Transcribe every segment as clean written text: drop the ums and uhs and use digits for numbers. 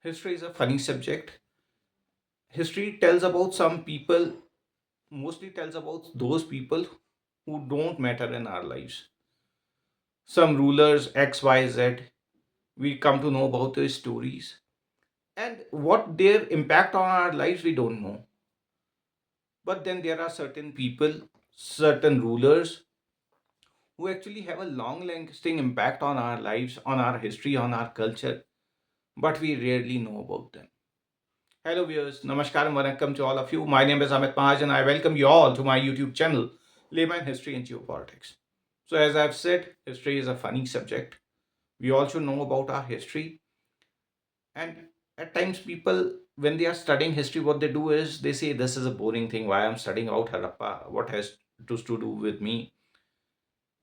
History is a funny subject. History tells about some people, mostly tells about those people who don't matter in our lives. Some rulers, X, Y, Z, we come to know about their stories. And what their impact on our lives, we don't know. But then there are certain people, certain rulers who actually have a long lasting impact on our lives, on our history, on our culture, but we rarely know about them. Hello viewers, Namaskar and Vanakkam to all of you. My name is Amit Mahajan. I welcome you all to my YouTube channel, Layman History and Geopolitics. So as I've said, history is a funny subject. We all should know about our history. And at times people, when they are studying history, what they do is they say, this is a boring thing. Why I'm studying about Harappa? What has to do with me?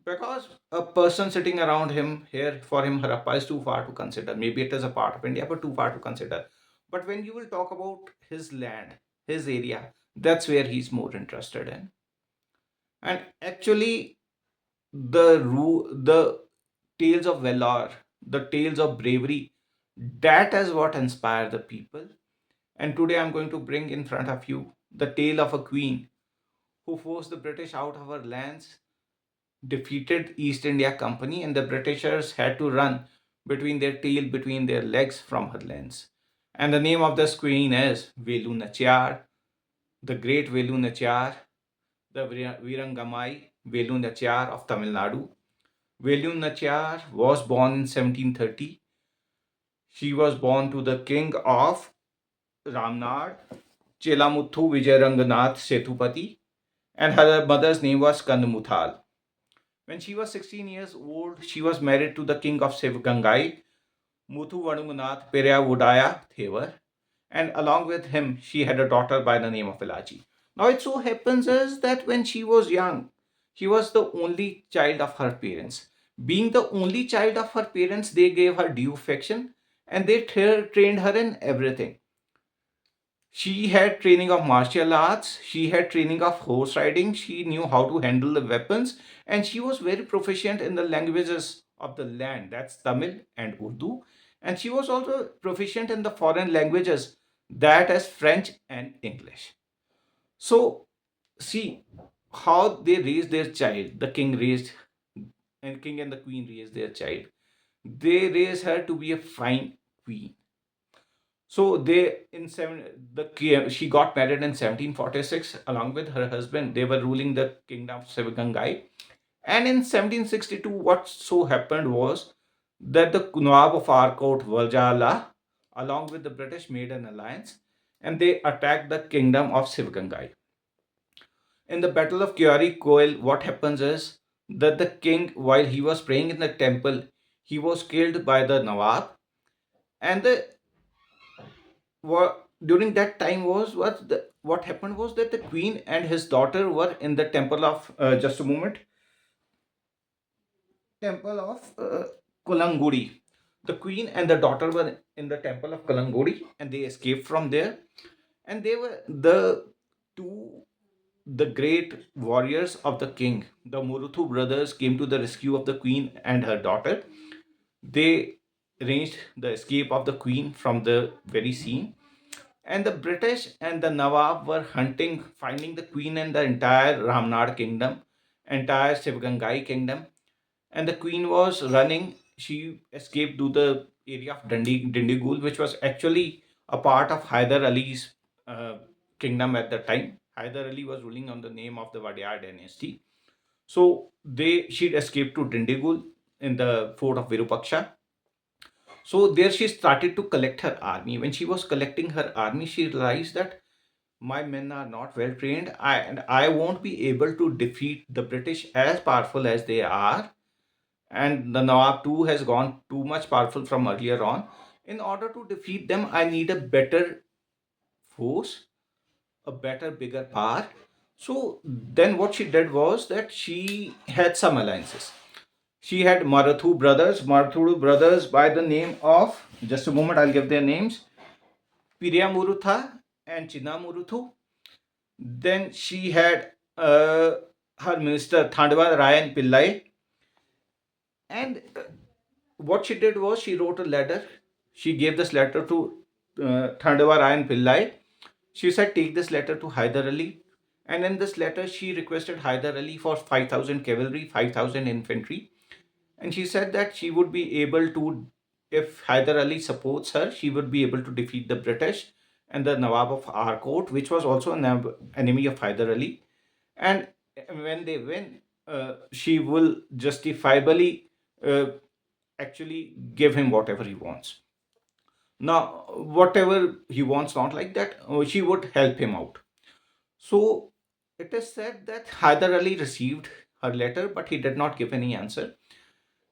Because a person sitting around him here, for him, Harappa is too far to consider. Maybe it is a part of India, but too far to consider. But when you will talk about his land, his area, that's where he's more interested in. And actually, the tales of valor, the tales of bravery, that is what inspire the people. And today I'm going to bring in front of you the tale of a queen who forced the British out of her lands, defeated East India Company, and the Britishers had to run between their tail, between their legs from her lands. And the name of this queen is Velu Nachiyar, the great Velu Nachiyar, the Veeramangai Velu Nachiyar of Tamil Nadu. Velu Nachiyar was born in 1730. She was born to the king of Ramnad, Chelamuthu Vijayaranganath Setupati, and her mother's name was Kandamuthal. When she was 16 years old, she was married to the king of Sivagangai, Muthu Vanuganath Periyavudaya Thevar, and along with him, she had a daughter by the name of Ilaji. Now, it so happens is that when she was young, she was the only child of her parents. Being the only child of her parents, they gave her due affection and they trained her in everything. She had training of martial arts, she had training of horse riding, she knew how to handle the weapons, and she was very proficient in the languages of the land, that's Tamil and Urdu. And she was also proficient in the foreign languages, that is French and English. So, see how they raised their child. The king raised, and king and the queen raised their child. They raised her to be a fine queen. So they in she got married in 1746 along with her husband. They were ruling the kingdom of Sivagangai. And in 1762, what so happened was that the Nawab of Arcot, Valjala, along with the British, made an alliance and they attacked the kingdom of Sivagangai. In the Battle of Kyari Koil, what happens is that the king, while he was praying in the temple, he was killed by the Nawab, and the what during that time was what happened was that the queen and his daughter were in the temple of just a moment, temple of Kolangudi. The queen and the daughter were in the temple of Kolangudi and they escaped from there, and they were two the great warriors of the king, the Muruthu brothers, came to the rescue of the queen and her daughter. They arranged the escape of the queen from the very scene, and the British and the Nawab were hunting, finding the queen and the entire Ramnad kingdom, entire Sivgangai kingdom. And the queen was running. She escaped to the area of Dindigul, which was actually a part of Hyder Ali's uh, kingdom at the time. Hyder Ali was ruling on the name of the Wadiyar dynasty. So she escaped to Dindigul in the fort of Virupaksha. So there she started to collect her army. When she was collecting her army, she realized that my men are not well trained, and I won't be able to defeat the British as powerful as they are. And the Nawab too has gone too much powerful from earlier on. In order to defeat them, I need a better force, a better, bigger power. So then what she did was that she had some alliances. She had Marathu brothers by the name of, just a moment, I'll give their names, Piriyamurutha and Chinnamuruthu. Then she had her minister Thandwa Rayan Pillai. And what she did was she wrote a letter. She gave this letter to Thandavarayan Pillai. She said, take this letter to Hyder Ali. And in this letter, she requested Hyder Ali for 5,000 cavalry, 5,000 infantry. And she said that she would be able to, if Hyder Ali supports her, she would be able to defeat the British and the Nawab of Arcot, which was also an enemy of Hyder Ali. And when they win, she will justifiably uh, actually give him whatever he wants. Now, whatever he wants, not like that, she would help him out. So it is said that Hyder Ali received her letter, but he did not give any answer.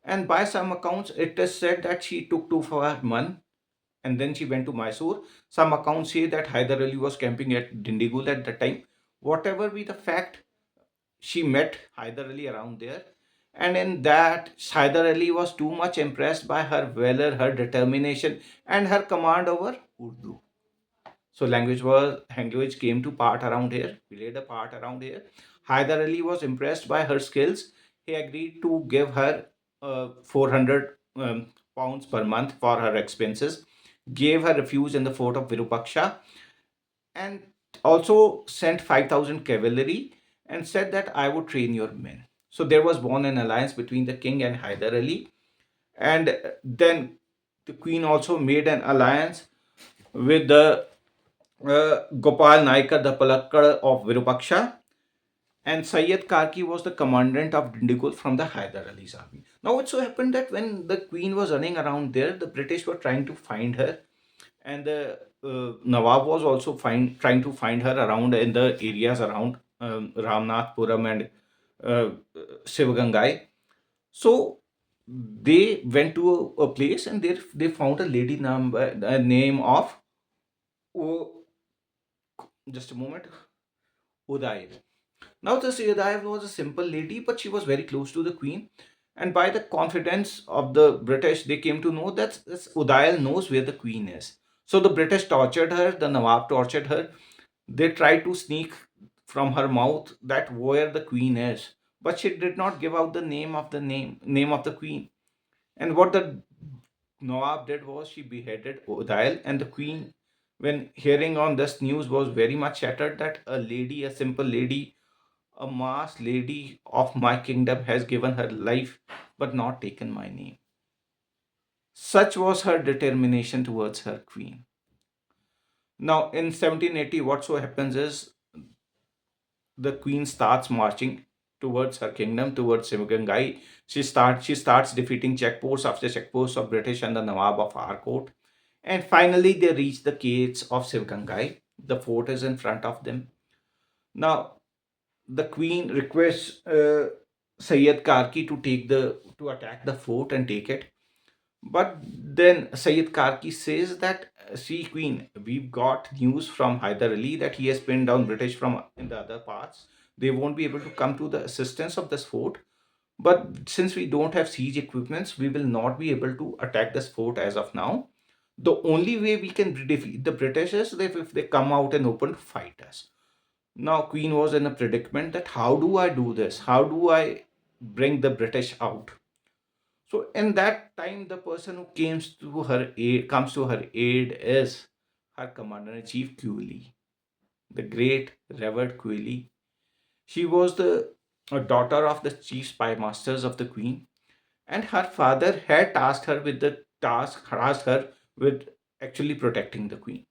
And by some accounts, it is said that she took to for Man and then she went to Mysore. Some accounts say that Hyder Ali was camping at Dindigul at the time. Whatever be the fact, she met Hyder Ali around there. And in that, Hyder Ali was too much impressed by her valor, her determination, and her command over Urdu. So language came to part around here. We laid a part around here. Hyder Ali was impressed by her skills. He agreed to give her 400 pounds per month for her expenses, gave her refuge in the fort of Virupaksha, and also sent 5,000 cavalry and said that I would train your men. So there was born an alliance between the king and Hyder Ali. And then the queen also made an alliance with the Gopal Naikar, the Palakkad of Virupaksha, and Sayyid Karki was the commandant of Dindigul from the Hyder Ali's army. Now it so happened that when the queen was running around there, the British were trying to find her, and the Nawab was also trying to find her around in the areas around Ramnathpuram and uh, Sivagangai. So they went to a place and they found a lady name of, oh, just a moment, Uday. Now, this Uday was a simple lady, but she was very close to the queen. And by the confidence of the British, they came to know that this Udail knows where the queen is. So the British tortured her, the Nawab tortured her. They tried to sneak from her mouth that where the queen is. But she did not give out the name of the queen. And what the Nawab did was she beheaded Udail, and the queen, when hearing on this news, was very much shattered that a lady, a simple lady, a masked lady of my kingdom has given her life but not taken my name. Such was her determination towards her queen. Now, in 1780, what so happens is the queen starts marching towards her kingdom, towards Sivagangai. She starts defeating checkposts after checkposts of British and the Nawab of Arcot. And finally, they reach the gates of Sivagangai. The fort is in front of them. Now, the queen requests Sayyid Karki to attack the fort and take it. But then Sayyid Karki says that, see, Queen, we've got news from Hyder Ali that he has pinned down British from in the other parts. They won't be able to come to the assistance of this fort. But since we don't have siege equipments, we will not be able to attack this fort as of now. The only way we can defeat the British is if they come out and open to fight us. Now, Queen was in a predicament that how do I do this? How do I bring the British out? So, in that time, the person who comes to her aid is her commander in chief, Queen, the great revered Queen. She was the daughter of the chief spy masters of the Queen, and her father had tasked her with actually protecting the Queen.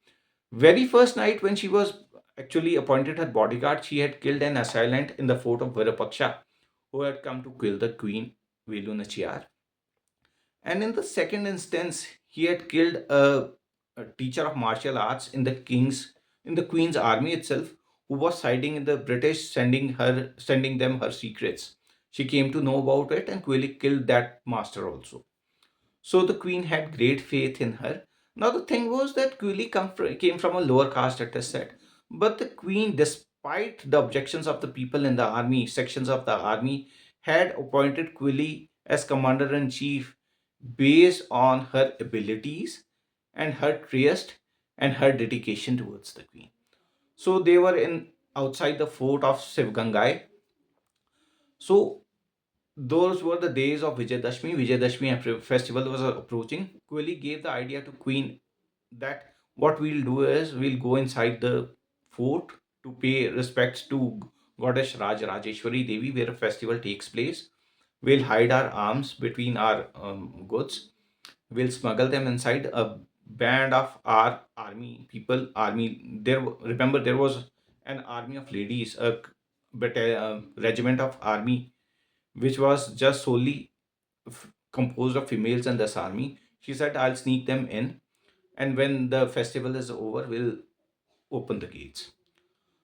Very first night when she was actually appointed her bodyguard, she had killed an assailant in the fort of Virupaksha who had come to kill the queen, Velu Nachiyar. And in the second instance, he had killed a teacher of martial arts in the queen's army itself, who was siding in the British, sending them her secrets. She came to know about it and quickly killed that master also. So the queen had great faith in her. Now the thing was that came from a lower caste, it is said. But the queen, despite the objections of the people in the army, sections of the army, had appointed Quilly as commander in chief based on her abilities and her trust and her dedication towards the queen. So they were in outside the fort of Sivgangai. So those were the days of Vijayadashmi. Vijayadashmi festival was approaching. Quilly gave the idea to Queen that what we'll do is we'll go inside the fort to pay respects to goddess Rajeshwari Devi, where a festival takes place. We'll hide our arms between our goods. We'll smuggle them inside. A band of our army people, army there. Remember, there was an army of ladies, a regiment of army, which was just solely composed of females in this army. She said, "I'll sneak them in, and when the festival is over, we'll open the gates."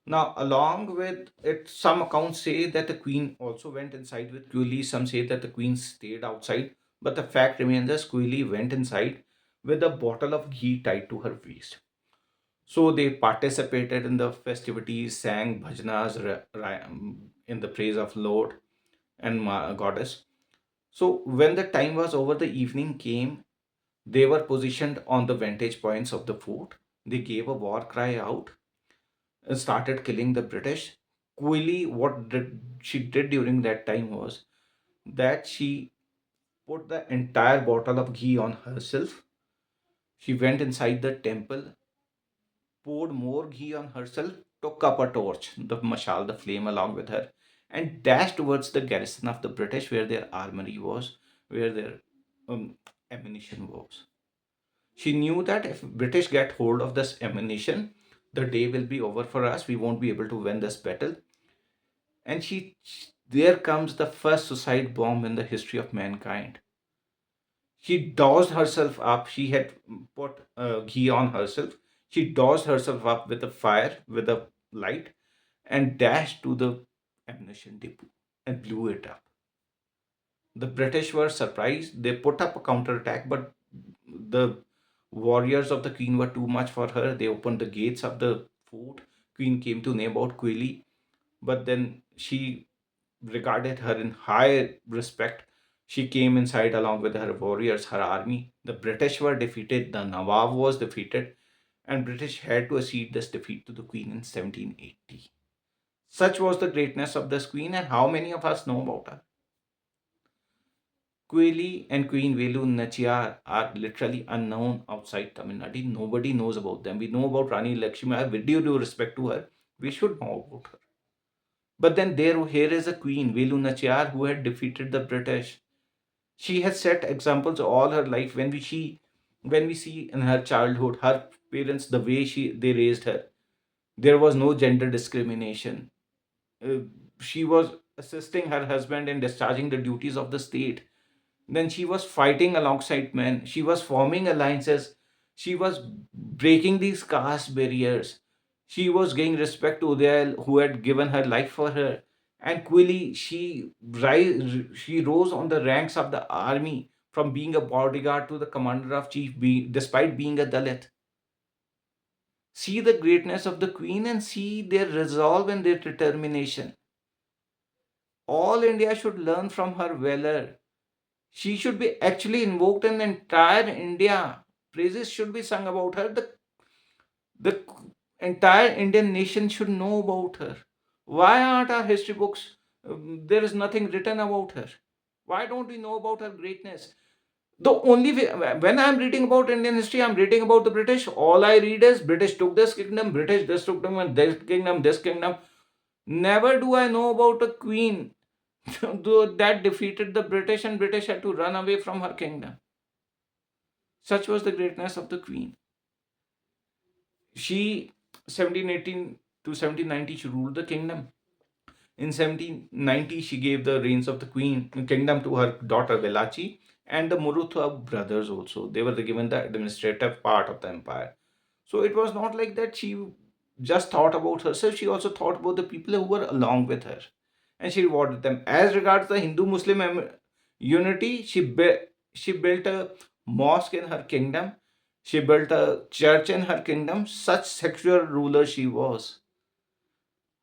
Now, along with it, some accounts say that the queen also went inside with Quilly. Some say that the queen stayed outside. But the fact remains that Quilly went inside with a bottle of ghee tied to her waist. So they participated in the festivities, sang bhajanas in the praise of Lord and Goddess. So when the time was over, the evening came. They were positioned on the vantage points of the fort. They gave a war cry out, started killing the British. Quilly, she did during that time was that she put the entire bottle of ghee on herself. She went inside the temple, poured more ghee on herself, took up a torch, the mashal, the flame, along with her, and dashed towards the garrison of the British, where their armory was, where their um, ammunition was. She knew that if British get hold of this ammunition, the day will be over for us. We won't be able to win this battle. And there comes the first suicide bomb in the history of mankind. She doused herself up. She had put ghee on herself. She doused herself up with a fire, with a light, and dashed to the ammunition depot and blew it up. The British were surprised. They put up a counterattack, but the warriors of the queen were too much for her. They opened the gates of the fort. Queen came to know about Quilly, but then she regarded her in high respect. She came inside along with her warriors, her army. The British were defeated, the Nawab was defeated, and British had to accede this defeat to the Queen in 1780. Such was the greatness of this Queen, and how many of us know about her? Queen and Queen Velu Nachiyar are literally unknown outside Tamil Nadu. Nobody knows about them. We know about Rani Lakshmi. With due respect to her, we should know about her. But then here is a queen, Velu Nachiyar, who had defeated the British. She has set examples all her life. When we see in her childhood, her parents, the way they raised her, there was no gender discrimination. Uh, she was assisting her husband in discharging the duties of the state. Then she was fighting alongside men. She was forming alliances. She was breaking these caste barriers. She was giving respect to Udayal, who had given her life for her. And Quilly, she rose on the ranks of the army from being a bodyguard to the commander of chief, despite being a Dalit. See the greatness of the queen and see their resolve and their determination. All India should learn from her valor. She should be actually invoked in entire India. Praises should be sung about her. The entire Indian nation should know about her. Why aren't our history books? There is nothing written about her. Why don't we know about her greatness? The only way, when I'm reading about Indian history, I'm reading about the British. All I read is British took this kingdom, British this took them, and this kingdom, this kingdom. Never do I know about a queen that defeated the British and British had to run away from her kingdom. Such was the greatness of the queen. She 1718 to 1790 she ruled the kingdom. In 1790 she gave the reins of the queen kingdom to her daughter Velachi and the Muruthu brothers also. They were given the administrative part of the empire. So it was not like that she just thought about herself, she also thought about the people who were along with her. And she rewarded them. As regards the Hindu Muslim unity, she built a mosque in her kingdom. She built a church in her kingdom. Such secular ruler she was.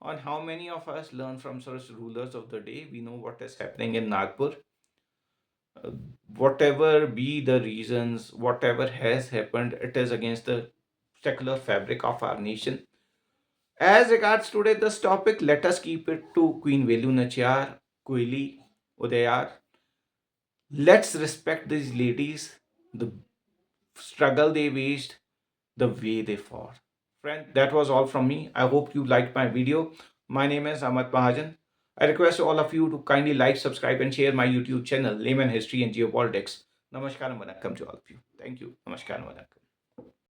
On how many of us learn from such rulers of the day? We know what is happening in Nagpur. Uh, Whatever be the reasons, whatever has happened, it is against the secular fabric of our nation. As regards today this topic, let us keep it to Queen Velu Nachiyar, Koili, Udayar. Let's respect these ladies, the struggle they waged, the way they fought. Friend, that was all from me. I hope you liked my video. My name is Ahmad Mahajan. I request all of you to kindly like, subscribe, and share my YouTube channel, Layman History and Geopolitics. Namaskar and Vanakkam to all of you. Thank you. Namaskar and Vanakkam.